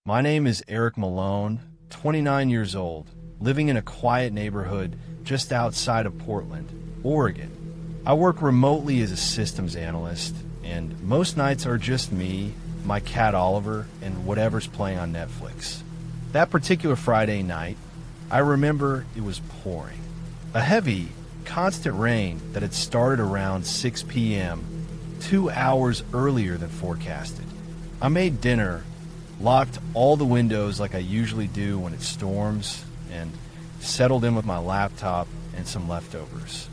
My name is Eric Malone, 29 years old, living in a quiet neighborhood just outside of Portland, Oregon. I work remotely as a systems analyst, and most nights are just me, my cat Oliver, and whatever's playing on Netflix. That particular Friday night, I remember it was pouring. A heavy, constant rain that had started around 6 p.m., 2 hours earlier than forecasted. I made dinner, locked all the windows like I usually do when it storms, and settled in with my laptop and some leftovers.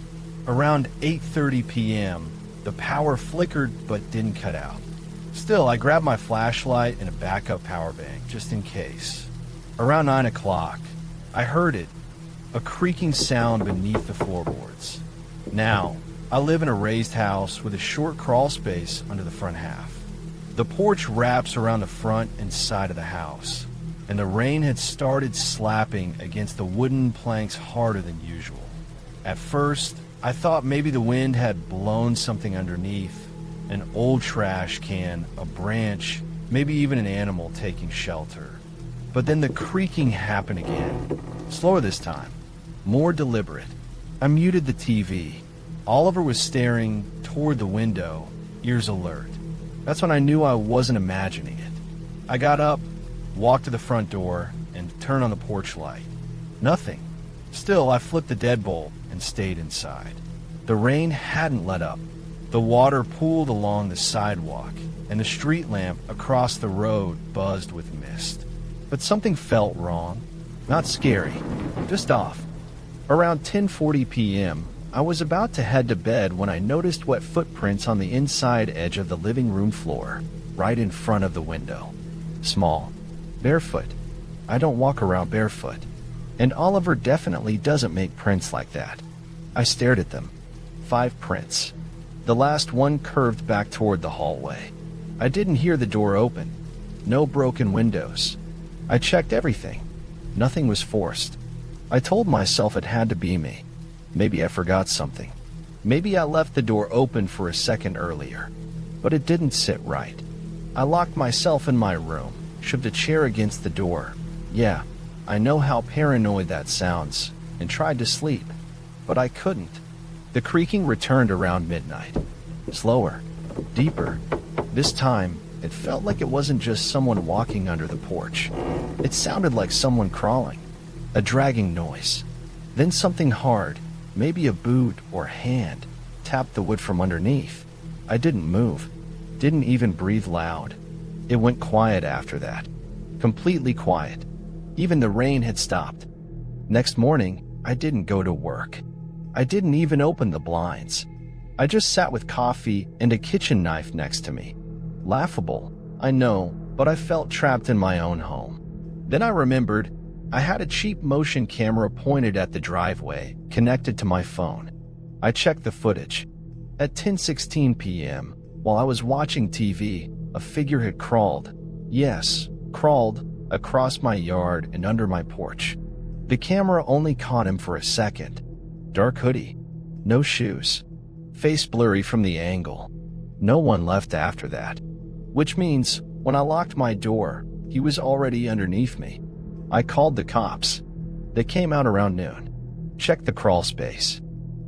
Around 8:30 p.m., the power flickered but didn't cut out. Still, I grabbed my flashlight and a backup power bank, just in case. Around 9 o'clock, I heard it, a creaking sound beneath the floorboards. Now, I live in a raised house with a short crawl space under the front half. The porch wraps around the front and side of the house, and the rain had started slapping against the wooden planks harder than usual. At first, I thought maybe the wind had blown something underneath, an old trash can, a branch, maybe even an animal taking shelter. But then the creaking happened again, slower this time, more deliberate. I muted the TV. Oliver was staring toward the window, ears alert. That's when I knew I wasn't imagining it. I got up, walked to the front door, and turned on the porch light. Nothing. Still, I flipped the deadbolt and stayed inside. The rain hadn't let up. The water pooled along the sidewalk, and the street lamp across the road buzzed with mist. But something felt wrong. Not scary, just off. Around 10:40 p.m., I was about to head to bed when I noticed wet footprints on the inside edge of the living room floor, right in front of the window. Small, barefoot. I don't walk around barefoot. And Oliver definitely doesn't make prints like that. I stared at them. 5 prints. The last one curved back toward the hallway. I didn't hear the door open. No broken windows. I checked everything. Nothing was forced. I told myself it had to be me. Maybe I forgot something. Maybe I left the door open for a second earlier. But it didn't sit right. I locked myself in my room, shoved a chair against the door. Yeah, I know how paranoid that sounds, and tried to sleep. But I couldn't. The creaking returned around midnight. Slower, deeper. This time, it felt like it wasn't just someone walking under the porch. It sounded like someone crawling. A dragging noise. Then something hard, maybe a boot or hand, tapped the wood from underneath. I didn't move, didn't even breathe loud. It went quiet after that. Completely quiet. Even the rain had stopped. Next morning, I didn't go to work. I didn't even open the blinds. I just sat with coffee and a kitchen knife next to me. Laughable, I know, but I felt trapped in my own home. Then I remembered I had a cheap motion camera pointed at the driveway, connected to my phone. I checked the footage. At 10:16 p.m., while I was watching TV, a figure had crawled. Yes, crawled across my yard and under my porch. The camera only caught him for a second. Dark hoodie, no shoes, face blurry from the angle. No one left after that. Which means, when I locked my door, he was already underneath me. I called the cops. They came out around noon. Checked the crawl space.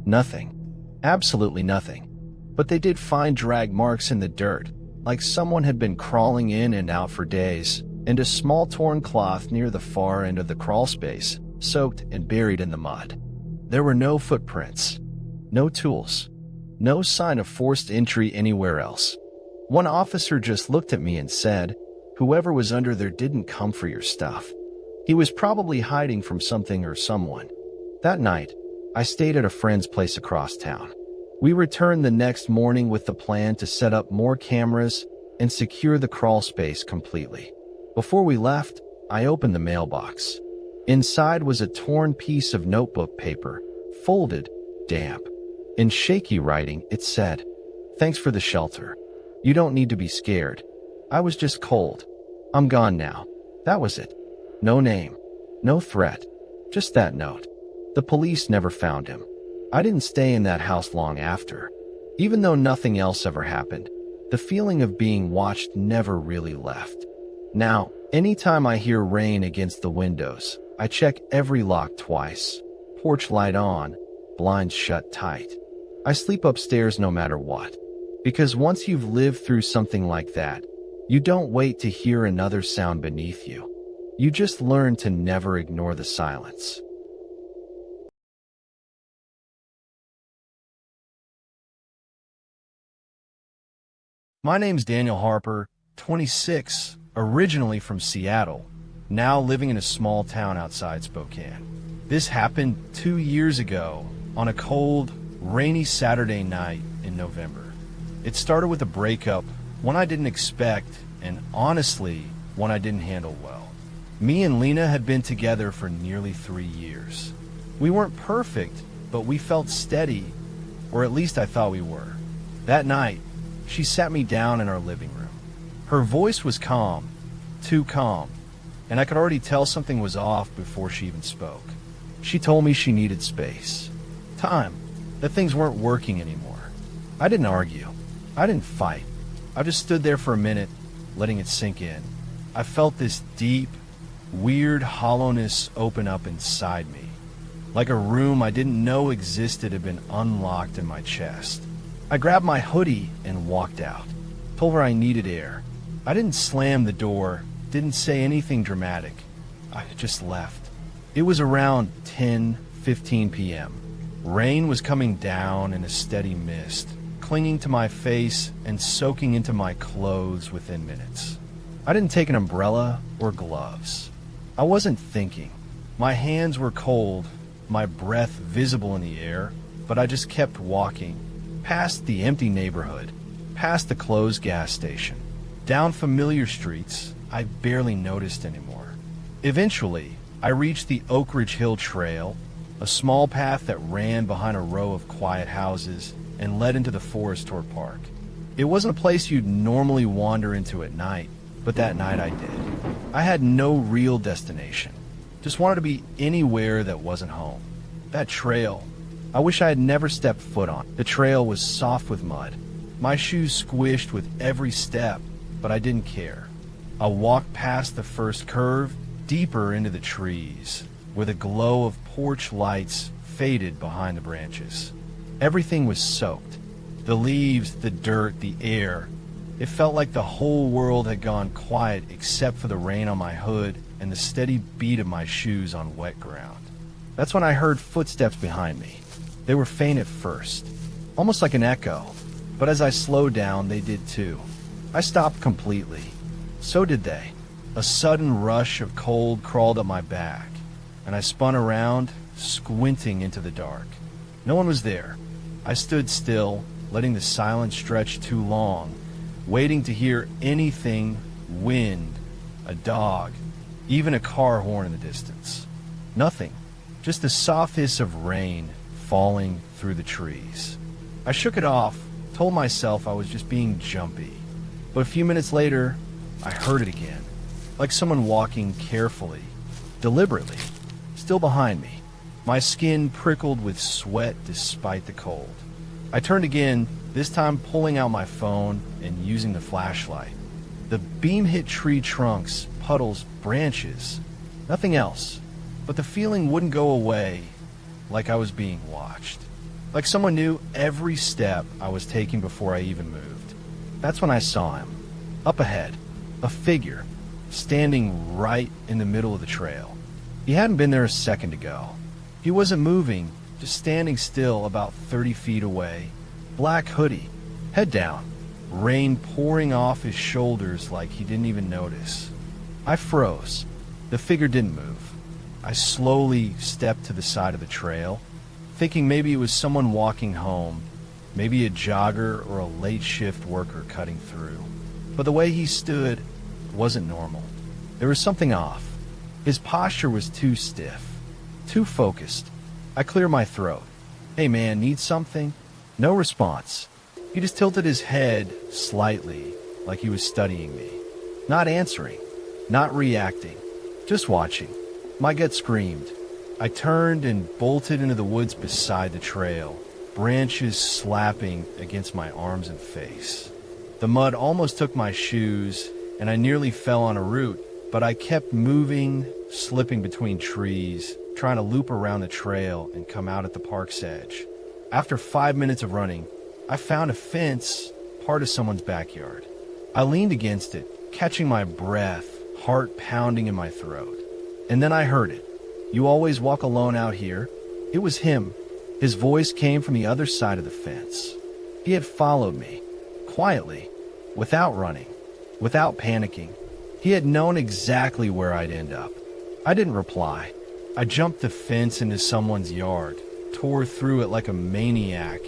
Nothing. Absolutely nothing. But they did find drag marks in the dirt, like someone had been crawling in and out for days, and a small torn cloth near the far end of the crawl space, soaked and buried in the mud. There were no footprints. No tools. No sign of forced entry anywhere else. One officer just looked at me and said, "Whoever was under there didn't come for your stuff." He was probably hiding from something or someone. That night, I stayed at a friend's place across town. We returned the next morning with the plan to set up more cameras and secure the crawl space completely. Before we left, I opened the mailbox. Inside was a torn piece of notebook paper, folded, damp. In shaky writing, it said, "Thanks for the shelter. You don't need to be scared. I was just cold. I'm gone now." That was it. No name, no threat, just that note. The police never found him. I didn't stay in that house long after. Even though nothing else ever happened, the feeling of being watched never really left. Now, anytime I hear rain against the windows, I check every lock twice. Porch light on, blinds shut tight. I sleep upstairs no matter what. Because once you've lived through something like that, you don't wait to hear another sound beneath you. You just learn to never ignore the silence. My name's Daniel Harper, 26, originally from Seattle, now living in a small town outside Spokane. This happened 2 years ago on a cold, rainy Saturday night in November. It started with a breakup, one I didn't expect, and honestly, one I didn't handle well. Me and Lena had been together for nearly 3 years. We weren't perfect, but we felt steady, or at least I thought we were. That night, she sat me down in our living room. Her voice was calm, too calm, and I could already tell something was off before she even spoke. She told me she needed space, time, that things weren't working anymore. I didn't argue. I didn't fight. I just stood there for a minute, letting it sink in. I felt this deep, weird hollowness open up inside me, like a room I didn't know existed had been unlocked in my chest. I grabbed my hoodie and walked out. Told her I needed air. I didn't slam the door, didn't say anything dramatic. I just left. It was around 10:15 p.m. Rain was coming down in a steady mist, clinging to my face and soaking into my clothes within minutes. I didn't take an umbrella or gloves. I wasn't thinking. My hands were cold, my breath visible in the air, but I just kept walking. Past the empty neighborhood, past the closed gas station, down familiar streets I barely noticed anymore. Eventually, I reached the Oak Ridge Hill Trail, a small path that ran behind a row of quiet houses and led into the forest toward park. It wasn't a place you'd normally wander into at night, but that night I did. I had no real destination, just wanted to be anywhere that wasn't home. That trail, I wish I had never stepped foot on. The trail was soft with mud. My shoes squished with every step, but I didn't care. I walked past the first curve, deeper into the trees, where the glow of porch lights faded behind the branches. Everything was soaked. The leaves, the dirt, the air. It felt like the whole world had gone quiet except for the rain on my hood and the steady beat of my shoes on wet ground. That's when I heard footsteps behind me. They were faint at first, almost like an echo, but as I slowed down, they did too. I stopped completely. So did they. A sudden rush of cold crawled up my back, and I spun around, squinting into the dark. No one was there. I stood still, letting the silence stretch too long, waiting to hear anything, wind, a dog, even a car horn in the distance. Nothing, just the soft hiss of rain falling through the trees. I shook it off, told myself I was just being jumpy. But a few minutes later, I heard it again, like someone walking carefully, deliberately, still behind me. My skin prickled with sweat despite the cold. I turned again, this time pulling out my phone and using the flashlight. The beam hit tree trunks, puddles, branches, nothing else. But the feeling wouldn't go away, like I was being watched. Like someone knew every step I was taking before I even moved. That's when I saw him. Up ahead, a figure, standing right in the middle of the trail. He hadn't been there a second ago. He wasn't moving, just standing still about 30 feet away. Black hoodie, head down, rain pouring off his shoulders like he didn't even notice. I froze. The figure didn't move. I slowly stepped to the side of the trail, thinking maybe it was someone walking home, maybe a jogger or a late shift worker cutting through. But the way he stood wasn't normal. There was something off. His posture was too stiff, too focused. I cleared my throat. "Hey man, need something?" No response. He just tilted his head slightly, like he was studying me. Not answering, not reacting, just watching. My gut screamed. I turned and bolted into the woods beside the trail, branches slapping against my arms and face. The mud almost took my shoes, and I nearly fell on a root, but I kept moving, slipping between trees, trying to loop around the trail and come out at the park's edge. After 5 minutes of running, I found a fence, part of someone's backyard. I leaned against it, catching my breath, heart pounding in my throat. And then I heard it. "You always walk alone out here?" It was him. His voice came from the other side of the fence. He had followed me, quietly, without running, without panicking. He had known exactly where I'd end up. I didn't reply. I jumped the fence into someone's yard, tore through it like a maniac,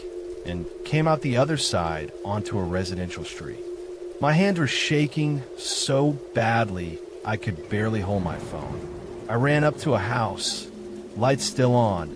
and came out the other side onto a residential street. My hands were shaking so badly I could barely hold my phone. I ran up to a house, lights still on,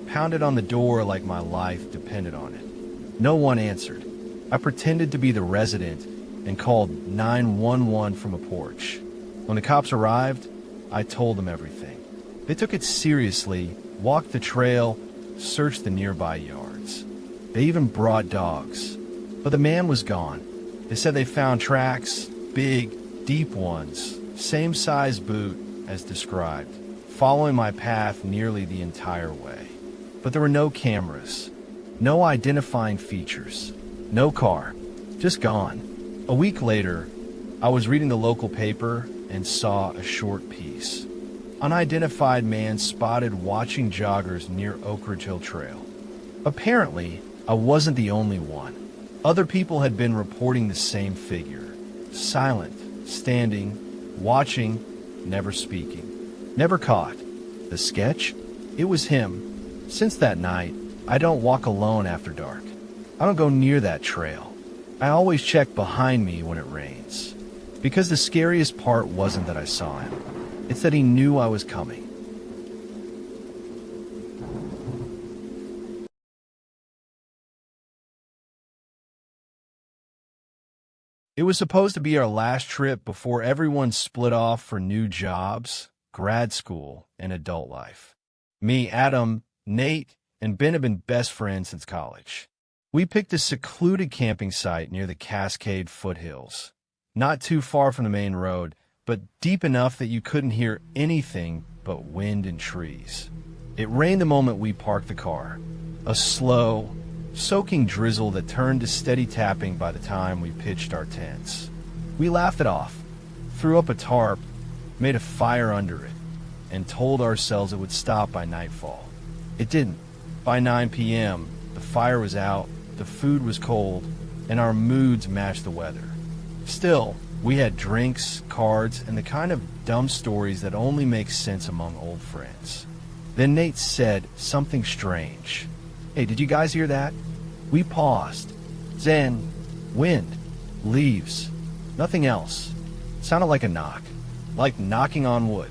pounded on the door like my life depended on it. No one answered. I pretended to be the resident and called 911 from a porch. When the cops arrived, I told them everything. They took it seriously, walked the trail, searched the nearby yards. They even brought dogs. But the man was gone. They said they found tracks, big, deep ones, same size boot as described, following my path nearly the entire way. But there were no cameras, no identifying features, no car, just gone. A week later, I was reading the local paper and saw a short piece. Unidentified man spotted watching joggers near Oak Ridge Hill Trail. Apparently, I wasn't the only one. Other people had been reporting the same figure. Silent, standing, watching, never speaking. Never caught. The sketch? It was him. Since that night, I don't walk alone after dark. I don't go near that trail. I always check behind me when it rains. Because the scariest part wasn't that I saw him. It's that he knew I was coming. It was supposed to be our last trip before everyone split off for new jobs, grad school, and adult life. Me, Adam, Nate, and Ben have been best friends since college. We picked a secluded camping site near the Cascade foothills, not too far from the main road, but deep enough that you couldn't hear anything but wind and trees. It rained the moment we parked the car, a slow, soaking drizzle that turned to steady tapping by the time we pitched our tents. We laughed it off, threw up a tarp, made a fire under it, and told ourselves it would stop by nightfall. It didn't. By 9 p.m., the fire was out, the food was cold, and our moods matched the weather. Still, we had drinks, cards, and the kind of dumb stories that only make sense among old friends. Then Nate said something strange. "Hey, did you guys hear that?" We paused. Zen, wind, leaves, nothing else. It sounded like a knock, like knocking on wood.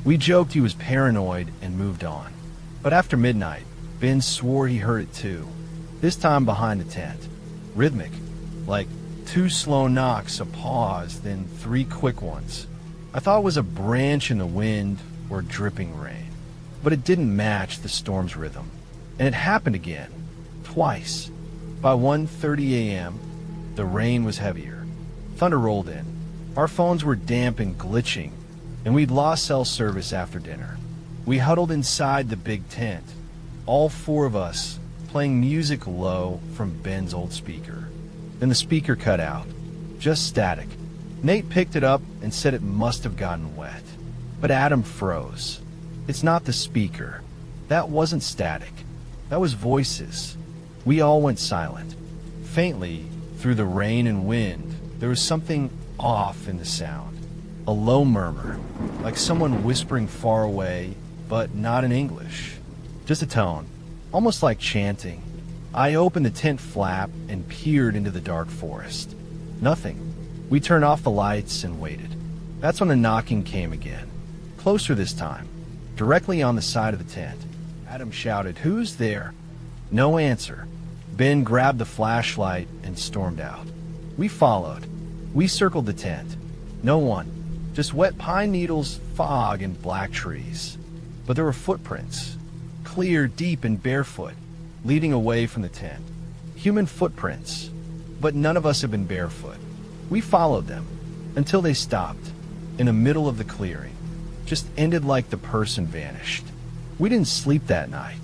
We joked he was paranoid and moved on. But after midnight, Ben swore he heard it too, this time behind the tent. Rhythmic, like 2 slow knocks, a pause, then 3 quick ones. I thought it was a branch in the wind or dripping rain, but it didn't match the storm's rhythm. And it happened again, twice. By 1:30 a.m., the rain was heavier. Thunder rolled in. Our phones were damp and glitching, and we'd lost cell service after dinner. We huddled inside the big tent, all 4 of us, playing music low from Ben's old speaker. Then the speaker cut out, just static. Nate picked it up and said it must have gotten wet. But Adam froze. It's not the speaker. That wasn't static. That was voices. We all went silent. Faintly, through the rain and wind, there was something off in the sound. A low murmur, like someone whispering far away, but not in English. Just a tone, almost like chanting. I opened the tent flap and peered into the dark forest. Nothing. We turned off the lights and waited. That's when the knocking came again. Closer this time, directly on the side of the tent. Adam shouted, "Who's there?" No answer. Ben grabbed the flashlight and stormed out. We followed. We circled the tent. No one. Just wet pine needles, fog, and black trees. But there were footprints. Clear, deep, and barefoot, leading away from the tent. Human footprints. But none of us had been barefoot. We followed them. until they stopped, in the middle of the clearing. Just ended like the person vanished. We didn't sleep that night.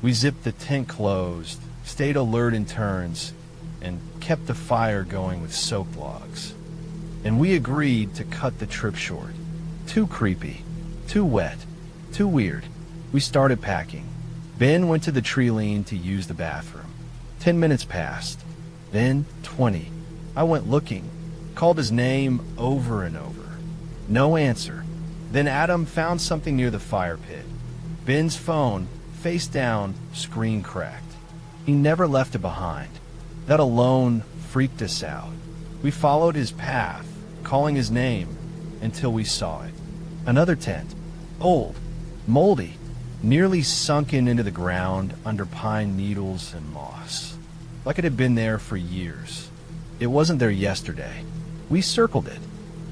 We zipped the tent closed, stayed alert in turns, and kept the fire going with soaked logs. And we agreed to cut the trip short. Too creepy, too wet, too weird. We started packing. Ben went to the tree lean to use the bathroom. 10 minutes passed, then 20. I went looking, called his name over and over. No answer. Then Adam found something near the fire pit. Ben's phone, face down, screen cracked. He never left it behind. That alone freaked us out. We followed his path, calling his name, until we saw it. Another tent, old, moldy, nearly sunken into the ground under pine needles and moss, like it had been there for years. It wasn't there yesterday. We circled it.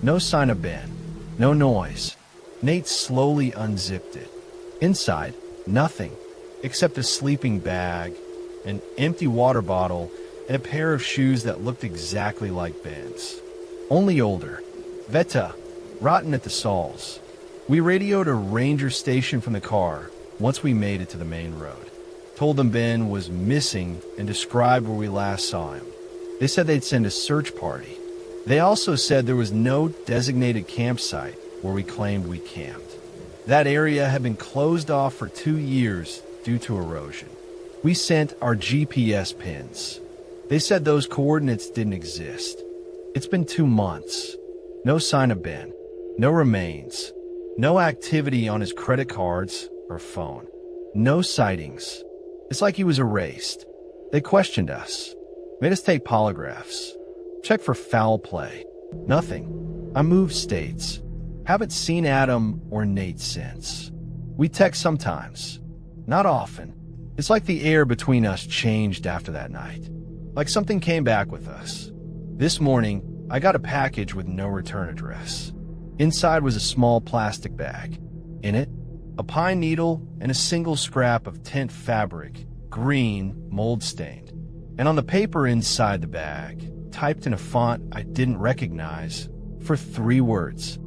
No sign of Ben. No noise. Nate slowly unzipped it. Inside, nothing, except a sleeping bag, an empty water bottle, and a pair of shoes that looked exactly like Ben's. Only older. Veta, rotten at the soles. We radioed a ranger station from the car once we made it to the main road. Told them Ben was missing and described where we last saw him. They said they'd send a search party. They also said there was no designated campsite where we claimed we camped. That area had been closed off for 2 years due to erosion. We sent our GPS pins. They said those coordinates didn't exist. It's been 2 months. No sign of Ben. No remains. No activity on his credit cards or phone. No sightings. It's like he was erased. They questioned us. Made us take polygraphs. Checked for foul play. Nothing. I moved states. Haven't seen Adam or Nate since. We text sometimes. Not often. It's like the air between us changed after that night. Like something came back with us. This morning, I got a package with no return address. Inside was a small plastic bag. In it, a pine needle and a single scrap of tent fabric, green, mold-stained. And on the paper inside the bag, typed in a font I didn't recognize, for 3 words.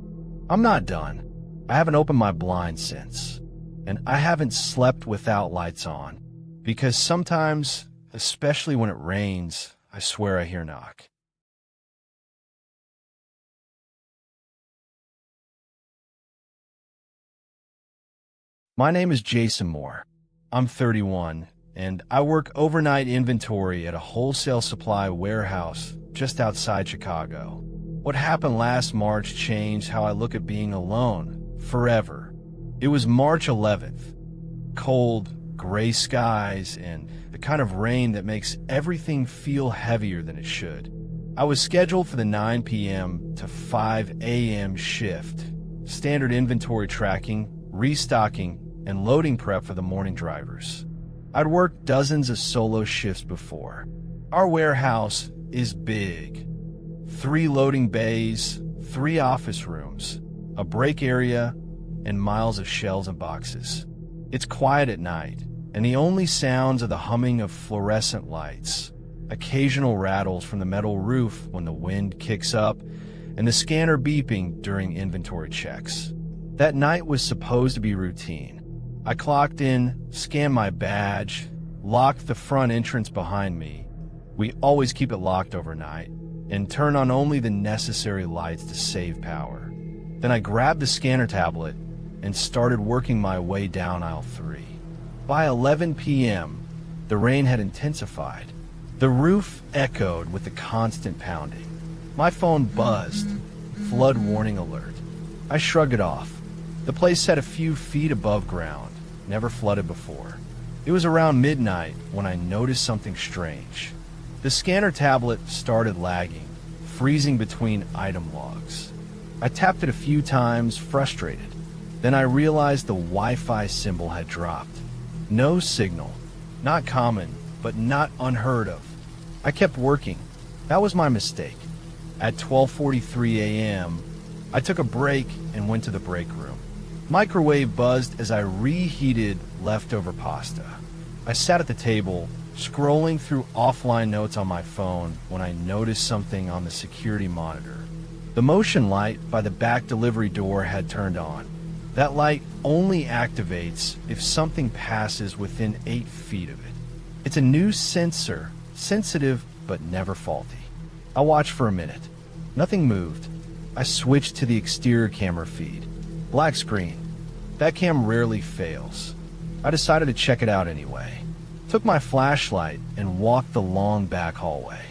I'm not done. I haven't opened my blinds since. And I haven't slept without lights on. Because sometimes, especially when it rains, I swear I hear a knock. My name is Jason Moore. I'm 31, and I work overnight inventory at a wholesale supply warehouse just outside Chicago. What happened last March changed how I look at being alone, forever. It was March 11th. Cold, gray skies, and the kind of rain that makes everything feel heavier than it should. I was scheduled for the 9 p.m. to 5 a.m. shift, standard inventory tracking, restocking, and loading prep for the morning drivers. I'd worked dozens of solo shifts before. Our warehouse is big. 3 loading bays, 3 office rooms, a break area, and miles of shelves and boxes. It's quiet at night, and the only sounds are the humming of fluorescent lights, occasional rattles from the metal roof when the wind kicks up, and the scanner beeping during inventory checks. That night was supposed to be routine. I clocked in, scanned my badge, locked the front entrance behind me. We always keep it locked overnight, and turn on only the necessary lights to save power. Then I grabbed the scanner tablet and started working my way down aisle 3. By 11 p.m., the rain had intensified. The roof echoed with the constant pounding. My phone buzzed. Flood warning alert. I shrugged it off. The place sat a few feet above ground, never flooded before. It was around midnight when I noticed something strange. The scanner tablet started lagging, freezing between item logs. I tapped it a few times, frustrated. Then I realized the Wi-Fi symbol had dropped. No signal. Not common, but not unheard of. I kept working. That was my mistake. At 12:43 a.m., I took a break and went to the break room. Microwave buzzed as I reheated leftover pasta. I sat at the table, scrolling through offline notes on my phone when I noticed something on the security monitor. The motion light by the back delivery door had turned on. That light only activates if something passes within 8 feet of it. It's a new sensor, sensitive but never faulty. I watched for a minute. Nothing moved. I switched to the exterior camera feed. Black screen. That cam rarely fails. I decided to check it out anyway. Took my flashlight and walked the long back hallway.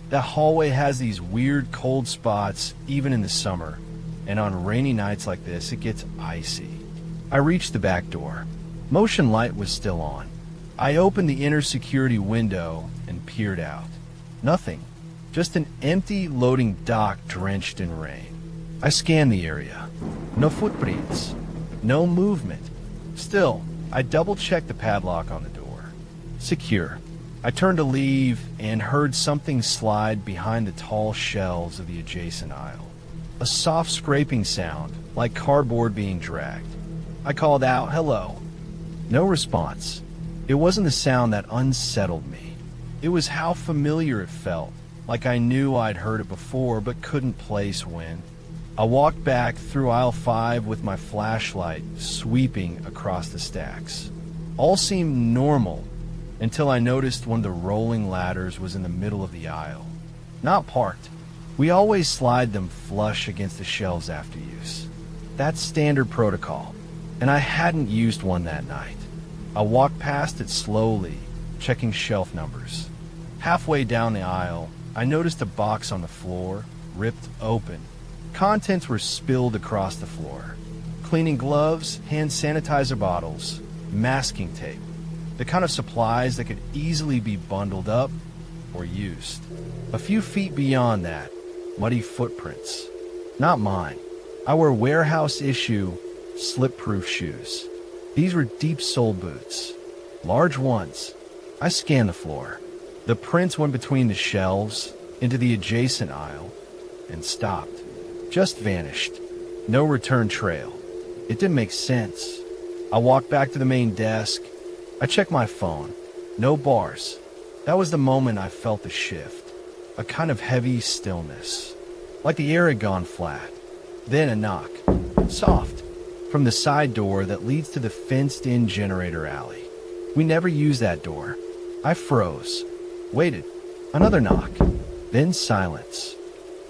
That hallway has these weird cold spots even in the summer, and on rainy nights like this it gets icy. I reached the back door. Motion light was still on. I opened the inner security window and peered out. Nothing. Just an empty loading dock drenched in rain. I scanned the area. No footprints. No movement. Still, I double-checked the padlock on the door. Secure. I turned to leave and heard something slide behind the tall shelves of the adjacent aisle. A soft scraping sound, like cardboard being dragged. I called out, "Hello." No response. It wasn't the sound that unsettled me. It was how familiar it felt, like I knew I'd heard it before but couldn't place when. I walked back through aisle 5 with my flashlight sweeping across the stacks. All seemed normal until I noticed one of the rolling ladders was in the middle of the aisle. Not parked. We always slide them flush against the shelves after use. That's standard protocol, and I hadn't used one that night. I walked past it slowly, checking shelf numbers. Halfway down the aisle, I noticed a box on the floor, ripped open. Contents were spilled across the floor. Cleaning gloves, hand sanitizer bottles, masking tape. The kind of supplies that could easily be bundled up or used. A few feet beyond that, muddy footprints. Not mine. I wear warehouse-issue, slip-proof shoes. These were deep-sole boots. Large ones. I scanned the floor. The prints went between the shelves, into the adjacent aisle, and stopped. Just vanished. No return trail. It didn't make sense. I walked back to the main desk. I checked my phone. No bars. That was the moment I felt the shift. A kind of heavy stillness. Like the air had gone flat. Then a knock. Soft. From the side door that leads to the fenced-in generator alley. We never used that door. I froze. Waited. Another knock. Then silence.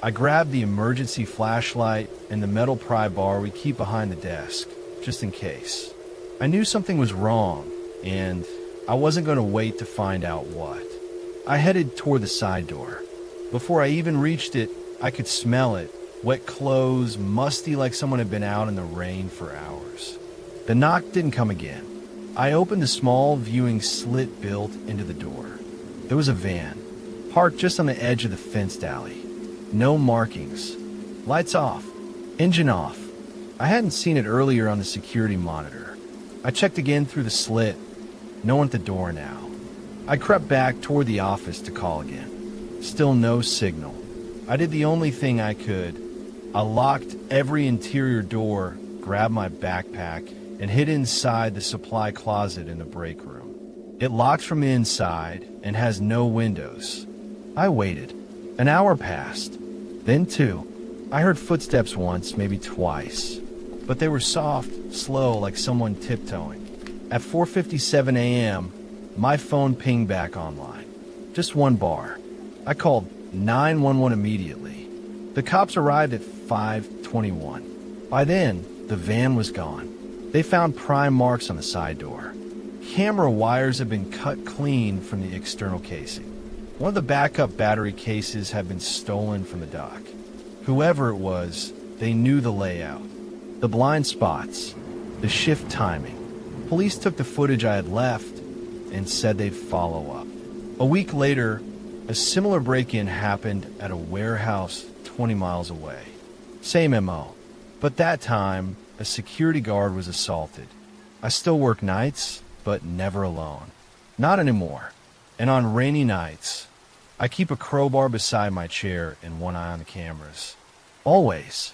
I grabbed the emergency flashlight and the metal pry bar we keep behind the desk, just in case. I knew something was wrong, and I wasn't going to wait to find out what. I headed toward the side door. Before I even reached it, I could smell it. Wet clothes, musty like someone had been out in the rain for hours. The knock didn't come again. I opened the small viewing slit built into the door. There was a van, parked just on the edge of the fenced alley. No markings. Lights off. Engine off. I hadn't seen it earlier on the security monitor. I checked again through the slit. No one at the door now. I crept back toward the office to call again. Still no signal. I did the only thing I could. I locked every interior door, grabbed my backpack, and hid inside the supply closet in the break room. It locks from inside and has no windows. I waited. An hour passed. Then 2. I heard footsteps once, maybe twice. But they were soft, slow, like someone tiptoeing. At 4:57 a.m., my phone pinged back online. Just one bar. I called 911 immediately. The cops arrived at 5:21. By then, the van was gone. They found prime marks on the side door. Camera wires had been cut clean from the external casing. One of the backup battery cases had been stolen from the dock. Whoever it was, they knew the layout, the blind spots, the shift timing. Police took the footage I had left and said they'd follow up. A week later, a similar break-in happened at a warehouse 20 miles away. Same MO, but that time, a security guard was assaulted. I still work nights, but never alone. Not anymore. And on rainy nights, I keep a crowbar beside my chair and one eye on the cameras. Always.